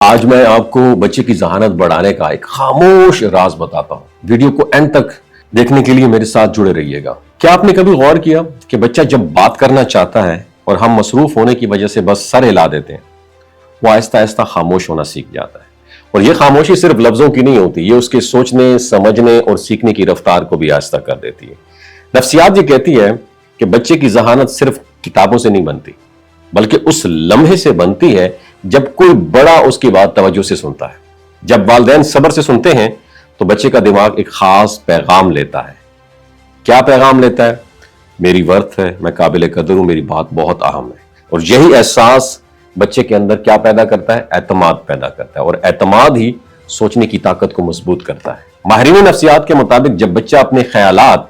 آج میں آپ کو بچے کی ذہانت بڑھانے کا ایک خاموش راز بتاتا ہوں۔ ویڈیو کو اینڈ تک دیکھنے کے لیے میرے ساتھ جڑے رہیے گا۔ کیا آپ نے کبھی غور کیا کہ بچہ جب بات کرنا چاہتا ہے اور ہم مصروف ہونے کی وجہ سے بس سر ہلا دیتے ہیں، وہ آہستہ آہستہ خاموش ہونا سیکھ جاتا ہے۔ اور یہ خاموشی صرف لفظوں کی نہیں ہوتی، یہ اس کے سوچنے، سمجھنے اور سیکھنے کی رفتار کو بھی آہستہ کر دیتی ہے۔ نفسیات یہ کہتی ہے کہ بچے کی ذہانت صرف کتابوں سے نہیں بنتی، بلکہ اس لمحے سے بنتی ہے جب کوئی بڑا اس کی بات توجہ سے سنتا ہے۔ جب والدین صبر سے سنتے ہیں تو بچے کا دماغ ایک خاص پیغام لیتا ہے۔ کیا پیغام لیتا ہے؟ میری ورث ہے، میں قابل قدر ہوں، میری بات بہت اہم ہے۔ اور یہی احساس بچے کے اندر کیا پیدا کرتا ہے؟ اعتماد پیدا کرتا ہے، اور اعتماد ہی سوچنے کی طاقت کو مضبوط کرتا ہے۔ ماہرین نفسیات کے مطابق جب بچہ اپنے خیالات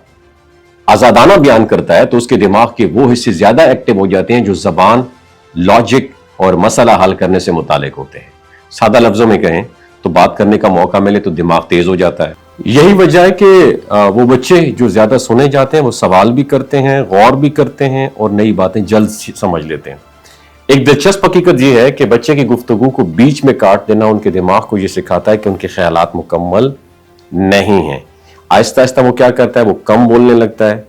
آزادانہ بیان کرتا ہے تو اس کے دماغ کے وہ حصے زیادہ ایکٹیو ہو جاتے ہیں جو زبان، لاجک اور مسئلہ حل کرنے سے متعلق ہوتے ہیں۔ سادہ لفظوں میں کہیں تو بات کرنے کا موقع ملے تو دماغ تیز ہو جاتا ہے۔ یہی وجہ ہے کہ وہ بچے جو زیادہ سنے جاتے ہیں وہ سوال بھی کرتے ہیں، غور بھی کرتے ہیں اور نئی باتیں جلد سمجھ لیتے ہیں۔ ایک دلچسپ حقیقت یہ ہے کہ بچے کی گفتگو کو بیچ میں کاٹ دینا ان کے دماغ کو یہ سکھاتا ہے کہ ان کے خیالات مکمل نہیں ہیں۔ آہستہ آہستہ وہ کیا کرتا ہے؟ وہ کم بولنے لگتا ہے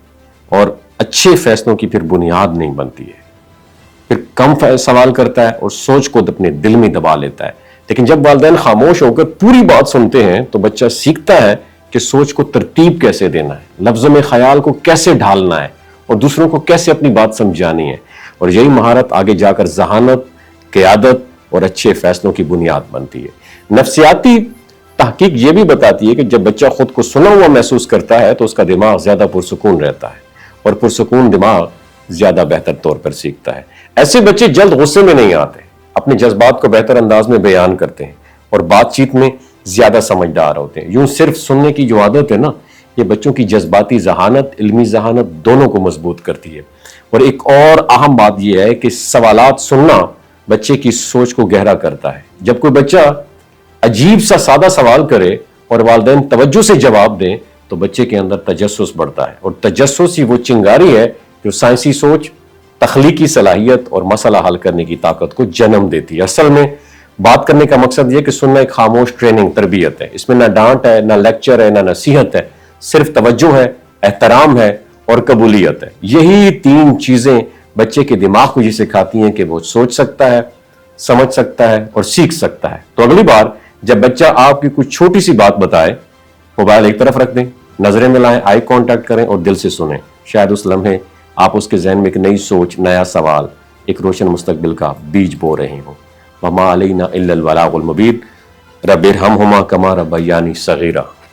اور اچھے فیصلوں کی پھر بنیاد نہیں بنتی ہے۔ پھر کم سوال کرتا ہے اور سوچ کو اپنے دل میں دبا لیتا ہے۔ لیکن جب والدین خاموش ہو کر پوری بات سنتے ہیں تو بچہ سیکھتا ہے کہ سوچ کو ترتیب کیسے دینا ہے، لفظوں میں خیال کو کیسے ڈھالنا ہے اور دوسروں کو کیسے اپنی بات سمجھانی ہے۔ اور یہی مہارت آگے جا کر ذہانت، قیادت اور اچھے فیصلوں کی بنیاد بنتی ہے۔ نفسیاتی تحقیق یہ بھی بتاتی ہے کہ جب بچہ خود کو سنا ہوا محسوس کرتا ہے تو اس کا دماغ زیادہ پرسکون رہتا ہے، اور پرسکون دماغ زیادہ بہتر طور پر سیکھتا ہے۔ ایسے بچے جلد غصے میں نہیں آتے، اپنے جذبات کو بہتر انداز میں بیان کرتے ہیں اور بات چیت میں زیادہ سمجھدار ہوتے ہیں۔ یوں صرف سننے کی جو عادت ہے نا، یہ بچوں کی جذباتی ذہانت، علمی ذہانت دونوں کو مضبوط کرتی ہے۔ اور ایک اور اہم بات یہ ہے کہ سوالات سننا بچے کی سوچ کو گہرا کرتا ہے۔ جب کوئی بچہ عجیب سا سادہ سوال کرے اور والدین توجہ سے جواب دیں تو بچے کے اندر تجسس بڑھتا ہے، اور تجسس ہی وہ چنگاری ہے جو سائنسی سوچ، تخلیقی صلاحیت اور مسئلہ حل کرنے کی طاقت کو جنم دیتی ہے۔ اصل میں بات کرنے کا مقصد یہ کہ سننا ایک خاموش ٹریننگ، تربیت ہے۔ اس میں نہ ڈانٹ ہے، نہ لیکچر ہے، نہ نصیحت ہے، صرف توجہ ہے، احترام ہے اور قبولیت ہے۔ یہی تین چیزیں بچے کے دماغ کو یہ سکھاتی ہیں کہ وہ سوچ سکتا ہے، سمجھ سکتا ہے اور سیکھ سکتا ہے۔ تو اگلی بار جب بچہ آپ کی کچھ چھوٹی سی بات بتائے، موبائل ایک طرف رکھ دیں، نظریں ملائیں، آئی کانٹیکٹ کریں اور دل سے سنیں۔ شاید اس لمحے آپ اس کے ذہن میں ایک نئی سوچ، نیا سوال، ایک روشن مستقبل کا بیج بو رہے ہوں۔ وَمَا عَلَيْنَا إِلَّا الْبَلَاغُ الْمُبِينُ رَبِّ ارْحَمْهُمَا كَمَا رَبَّيَانِي صَغِيرًا۔